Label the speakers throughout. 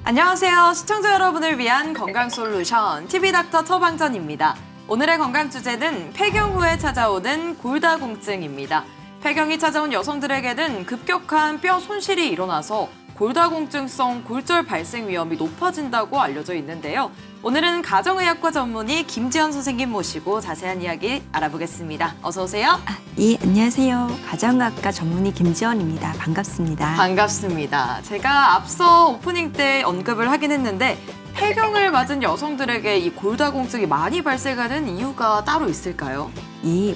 Speaker 1: 안녕하세요. 시청자 여러분을 위한 건강 솔루션 TV닥터 처방전입니다. 오늘의 건강 주제는 폐경 후에 찾아오는 골다공증입니다. 폐경이 찾아온 여성들에게는 급격한 뼈 손실이 일어나서 골다공증성 골절 발생 위험이 높아진다고 알려져 있는데요. 오늘은 가정의학과 전문의 김지연 선생님 모시고 자세한 이야기 알아보겠습니다. 어서 오세요.
Speaker 2: 예, 안녕하세요. 가정의학과 전문의 김지연입니다. 반갑습니다.
Speaker 1: 반갑습니다. 제가 앞서 오프닝 때 언급을 하긴 했는데 폐경을 맞은 여성들에게 이 골다공증이 많이 발생하는 이유가 따로 있을까요?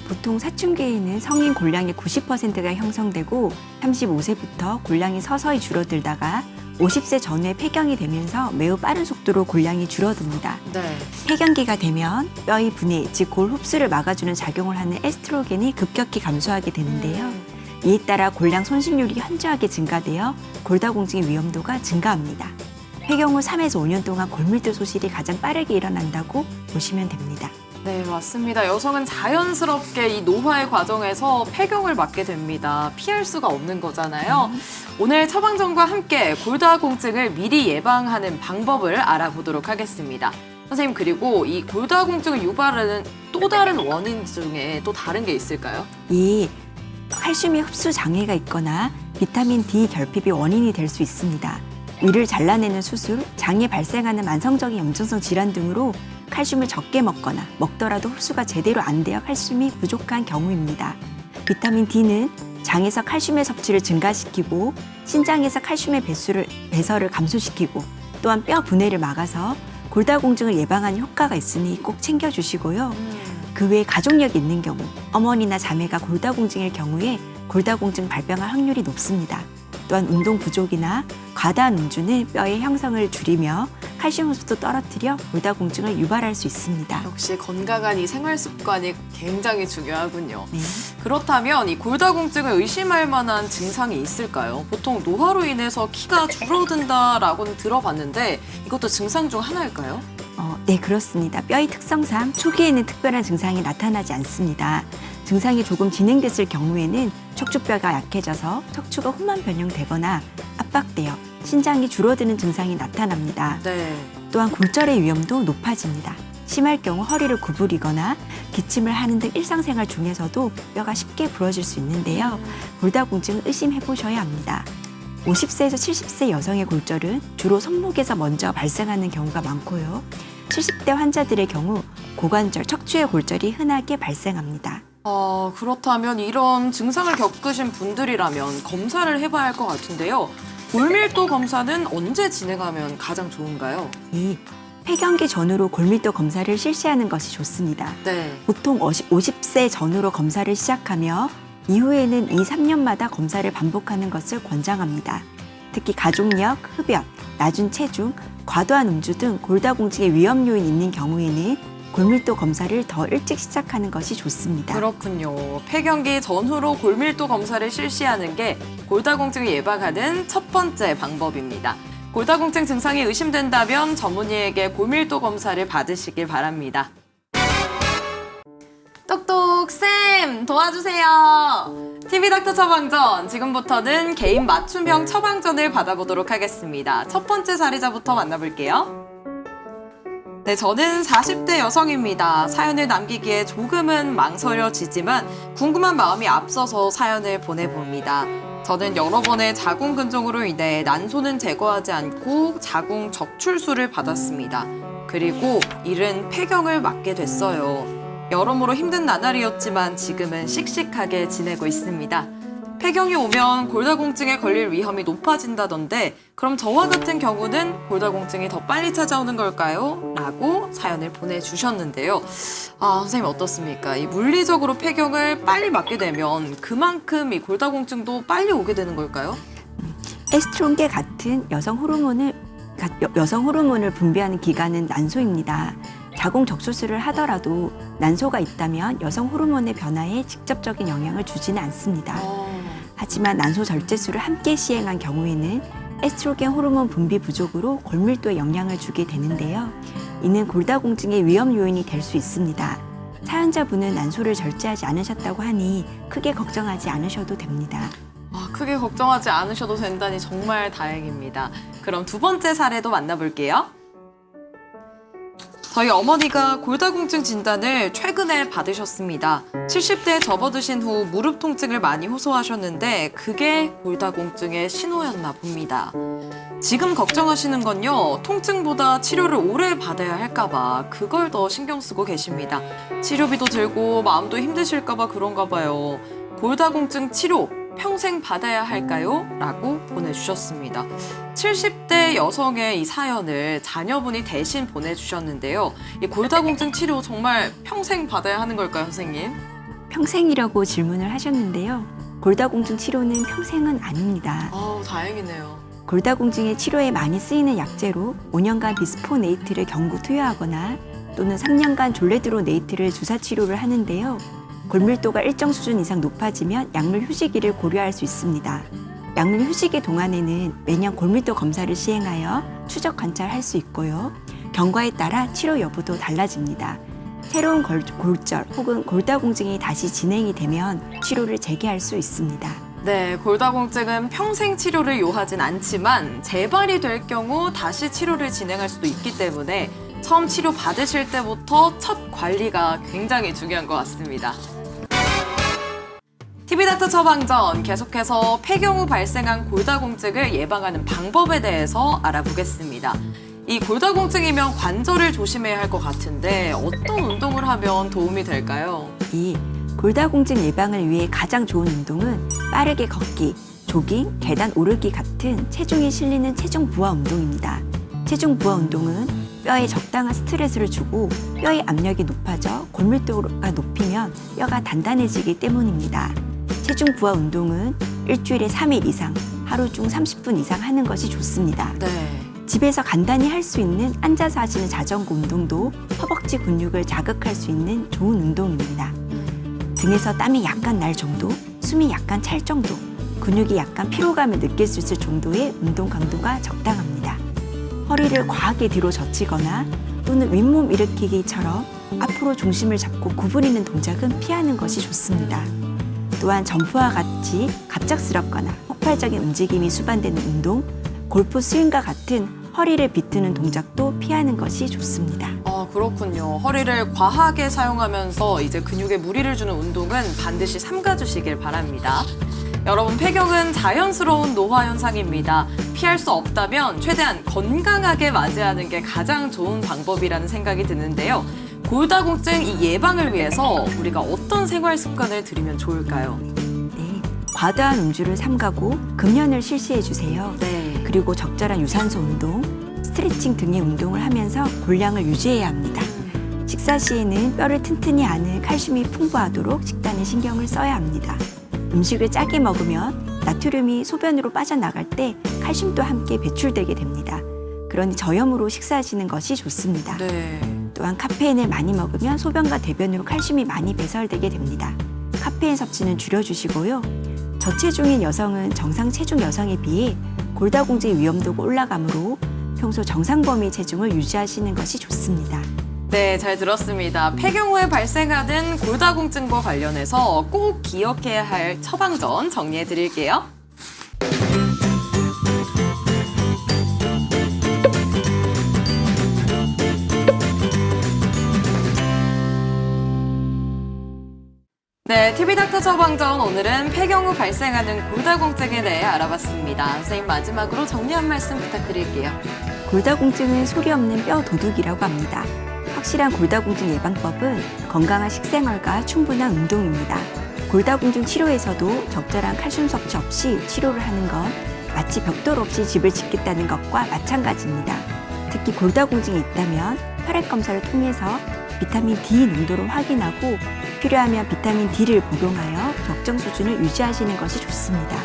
Speaker 2: 보통 사춘기에는 성인 골량의 90%가 형성되고 35세부터 골량이 서서히 줄어들다가 50세 전후에 폐경이 되면서 매우 빠른 속도로 골량이 줄어듭니다.
Speaker 1: 네.
Speaker 2: 폐경기가 되면 뼈의 분해, 즉 골 흡수를 막아주는 작용을 하는 에스트로겐이 급격히 감소하게 되는데요. 이에 따라 골량 손실률이 현저하게 증가되어 골다공증의 위험도가 증가합니다. 폐경 후 3에서 5년 동안 골밀도 소실이 가장 빠르게 일어난다고 보시면 됩니다.
Speaker 1: 네, 맞습니다. 여성은 자연스럽게 이 노화의 과정에서 폐경을 맞게 됩니다. 피할 수가 없는 거잖아요. 오늘 처방전과 함께 골다공증을 미리 예방하는 방법을 알아보도록 하겠습니다. 선생님, 그리고 이 골다공증을 유발하는 또 다른 원인 중에 또 다른 게 있을까요?
Speaker 2: 칼슘이 흡수 장애가 있거나 비타민 D 결핍이 원인이 될 수 있습니다. 위를 잘라내는 수술, 장에 발생하는 만성적인 염증성 질환 등으로 칼슘을 적게 먹거나 먹더라도 흡수가 제대로 안 되어 칼슘이 부족한 경우입니다. 비타민 D는 장에서 칼슘의 섭취를 증가시키고 신장에서 칼슘의 배설을 감소시키고 또한 뼈 분해를 막아서 골다공증을 예방하는 효과가 있으니 꼭 챙겨주시고요. 그 외에 가족력이 있는 경우, 어머니나 자매가 골다공증일 경우에 골다공증 발병할 확률이 높습니다. 또한 운동 부족이나 과다한 음주는 뼈의 형성을 줄이며 칼슘 흡수도 떨어뜨려 골다공증을 유발할 수 있습니다.
Speaker 1: 역시 건강한 이 생활 습관이 굉장히 중요하군요.
Speaker 2: 네.
Speaker 1: 그렇다면 이 골다공증을 의심할 만한 증상이 있을까요? 보통 노화로 인해서 키가 줄어든다라고는 들어봤는데 이것도 증상 중 하나일까요?
Speaker 2: 네, 그렇습니다. 뼈의 특성상 초기에는 특별한 증상이 나타나지 않습니다. 증상이 조금 진행됐을 경우에는 척추뼈가 약해져서 척추가 혼만 변형되거나 압박되어 신장이 줄어드는 증상이 나타납니다.
Speaker 1: 네.
Speaker 2: 또한 골절의 위험도 높아집니다. 심할 경우 허리를 구부리거나 기침을 하는 등 일상생활 중에서도 뼈가 쉽게 부러질 수 있는데요. 골다공증을 의심해 보셔야 합니다. 50세에서 70세 여성의 골절은 주로 손목에서 먼저 발생하는 경우가 많고요. 70대 환자들의 경우 고관절, 척추의 골절이 흔하게 발생합니다.
Speaker 1: 그렇다면 이런 증상을 겪으신 분들이라면 검사를 해봐야 할 것 같은데요. 골밀도 검사는 언제 진행하면 가장 좋은가요?
Speaker 2: 폐경기 전후로 골밀도 검사를 실시하는 것이 좋습니다.
Speaker 1: 네.
Speaker 2: 보통 50세 전후로 검사를 시작하며 이후에는 2, 3년마다 검사를 반복하는 것을 권장합니다. 특히 가족력, 흡연, 낮은 체중, 과도한 음주 등 골다공증의 위험 요인이 있는 경우에는 골밀도 검사를 더 일찍 시작하는 것이 좋습니다.
Speaker 1: 그렇군요. 폐경기 전후로 골밀도 검사를 실시하는 게 골다공증을 예방하는 첫 번째 방법입니다. 골다공증 증상이 의심된다면 전문의에게 골밀도 검사를 받으시길 바랍니다. 똑똑쌤 도와주세요. TV닥터 처방전, 지금부터는 개인 맞춤형 처방전을 받아보도록 하겠습니다. 첫 번째 사례자부터 만나볼게요. 네, 저는 40대 여성입니다. 사연을 남기기에 조금은 망설여지지만 궁금한 마음이 앞서서 사연을 보내봅니다. 저는 여러 번의 자궁 근종으로 인해 난소는 제거하지 않고 자궁 적출술을 받았습니다. 그리고 이른 폐경을 맞게 됐어요. 여러모로 힘든 나날이었지만 지금은 씩씩하게 지내고 있습니다. 폐경이 오면 골다공증에 걸릴 위험이 높아진다던데 그럼 저와 같은 경우는 골다공증이 더 빨리 찾아오는 걸까요? 라고 사연을 보내주셨는데요. 선생님 어떻습니까? 이 물리적으로 폐경을 빨리 맞게 되면 그만큼 이 골다공증도 빨리 오게 되는 걸까요?
Speaker 2: 에스트로겐 같은 여성 호르몬을 분비하는 기관은 난소입니다. 자궁 적출술을 하더라도 난소가 있다면 여성 호르몬의 변화에 직접적인 영향을 주지는 않습니다. 하지만 난소 절제술을 함께 시행한 경우에는 에스트로겐 호르몬 분비 부족으로 골밀도에 영향을 주게 되는데요. 이는 골다공증의 위험 요인이 될 수 있습니다. 사연자분은 난소를 절제하지 않으셨다고 하니 크게 걱정하지 않으셔도 됩니다.
Speaker 1: 크게 걱정하지 않으셔도 된다니 정말 다행입니다. 그럼 두 번째 사례도 만나볼게요. 저희 어머니가 골다공증 진단을 최근에 받으셨습니다. 70대에 접어드신 후 무릎 통증을 많이 호소하셨는데 그게 골다공증의 신호였나 봅니다. 지금 걱정하시는 건요, 통증보다 치료를 오래 받아야 할까봐 그걸 더 신경 쓰고 계십니다. 치료비도 들고 마음도 힘드실까봐 그런가 봐요. 골다공증 치료 평생 받아야 할까요? 라고 보내주셨습니다. 70대 여성의 이 사연을 자녀분이 대신 보내주셨는데요. 이 골다공증 치료 정말 평생 받아야 하는 걸까요, 선생님?
Speaker 2: 평생이라고 질문을 하셨는데요. 골다공증 치료는 평생은 아닙니다.
Speaker 1: 다행이네요.
Speaker 2: 골다공증의 치료에 많이 쓰이는 약제로 5년간 비스포네이트를 경구 투여하거나 또는 3년간 졸레드로네이트를 주사 치료를 하는데요. 골밀도가 일정 수준 이상 높아지면 약물 휴지기를 고려할 수 있습니다. 약물 휴지기 동안에는 매년 골밀도 검사를 시행하여 추적 관찰할 수 있고요. 경과에 따라 치료 여부도 달라집니다. 새로운 골절 혹은 골다공증이 다시 진행이 되면 치료를 재개할 수 있습니다.
Speaker 1: 네, 골다공증은 평생 치료를 요하진 않지만 재발이 될 경우 다시 치료를 진행할 수도 있기 때문에 처음 치료 받으실 때부터 첫 관리가 굉장히 중요한 것 같습니다. TV닥터 처방전, 계속해서 폐경 후 발생한 골다공증을 예방하는 방법에 대해서 알아보겠습니다. 이 골다공증이면 관절을 조심해야 할 것 같은데 어떤 운동을 하면 도움이 될까요?
Speaker 2: 이 골다공증 예방을 위해 가장 좋은 운동은 빠르게 걷기, 조깅, 계단 오르기 같은 체중이 실리는 체중 부하 운동입니다. 체중 부하 운동은 뼈에 적당한 스트레스를 주고 뼈의 압력이 높아져 골밀도가 높이면 뼈가 단단해지기 때문입니다. 체중 부하 운동은 일주일에 3일 이상, 하루 중 30분 이상 하는 것이 좋습니다.
Speaker 1: 네.
Speaker 2: 집에서 간단히 할 수 있는 앉아서 하시는 자전거 운동도 허벅지 근육을 자극할 수 있는 좋은 운동입니다. 등에서 땀이 약간 날 정도, 숨이 약간 찰 정도, 근육이 약간 피로감을 느낄 수 있을 정도의 운동 강도가 적당합니다. 허리를 과하게 뒤로 젖히거나 또는 윗몸 일으키기처럼 앞으로 중심을 잡고 구부리는 동작은 피하는 것이 좋습니다. 또한 점프와 같이 갑작스럽거나 폭발적인 움직임이 수반되는 운동, 골프 스윙과 같은 허리를 비트는 동작도 피하는 것이 좋습니다.
Speaker 1: 그렇군요. 허리를 과하게 사용하면서 이제 근육에 무리를 주는 운동은 반드시 삼가주시길 바랍니다. 여러분, 폐경은 자연스러운 노화 현상입니다. 피할 수 없다면 최대한 건강하게 맞이하는 게 가장 좋은 방법이라는 생각이 드는데요. 골다공증 이 예방을 위해서 우리가 어떤 생활 습관을 들이면 좋을까요?
Speaker 2: 네, 과다한 음주를 삼가고 금연을 실시해 주세요.
Speaker 1: 네.
Speaker 2: 그리고 적절한 유산소 운동, 스트레칭 등의 운동을 하면서 골량을 유지해야 합니다. 식사 시에는 뼈를 튼튼히 아는 칼슘이 풍부하도록 식단에 신경을 써야 합니다. 음식을 짜게 먹으면 나트륨이 소변으로 빠져나갈 때 칼슘도 함께 배출되게 됩니다. 그러니 저염으로 식사하시는 것이 좋습니다.
Speaker 1: 네.
Speaker 2: 또한 카페인을 많이 먹으면 소변과 대변으로 칼슘이 많이 배설되게 됩니다. 카페인 섭취는 줄여주시고요. 저체중인 여성은 정상 체중 여성에 비해 골다공증 위험도가 올라가므로 평소 정상 범위 체중을 유지하시는 것이 좋습니다.
Speaker 1: 네, 잘 들었습니다. 폐경 후에 발생하는 골다공증과 관련해서 꼭 기억해야 할 처방전 정리해 드릴게요. 네, TV닥터 처방전, 오늘은 폐경 후 발생하는 골다공증에 대해 알아봤습니다. 선생님, 마지막으로 정리 한 말씀 부탁드릴게요.
Speaker 2: 골다공증은 소리 없는 뼈 도둑이라고 합니다. 확실한 골다공증 예방법은 건강한 식생활과 충분한 운동입니다. 골다공증 치료에서도 적절한 칼슘 섭취 없이 치료를 하는 건 마치 벽돌 없이 집을 짓겠다는 것과 마찬가지입니다. 특히 골다공증이 있다면 혈액 검사를 통해서 비타민 D 농도를 확인하고 필요하면 비타민 D를 복용하여 적정 수준을 유지하시는 것이 좋습니다.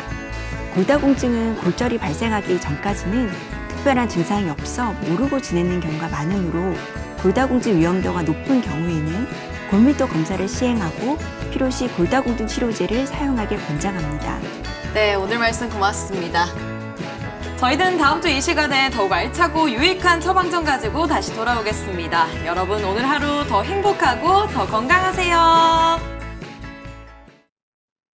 Speaker 2: 골다공증은 골절이 발생하기 전까지는 특별한 증상이 없어 모르고 지내는 경우가 많으므로 골다공증 위험도가 높은 경우에는 골밀도 검사를 시행하고 필요시 골다공증 치료제를 사용하길 권장합니다.
Speaker 1: 네, 오늘 말씀 고맙습니다. 저희는 다음 주 이 시간에 더욱 알차고 유익한 처방전 가지고 다시 돌아오겠습니다. 여러분, 오늘 하루 더 행복하고 더 건강하세요.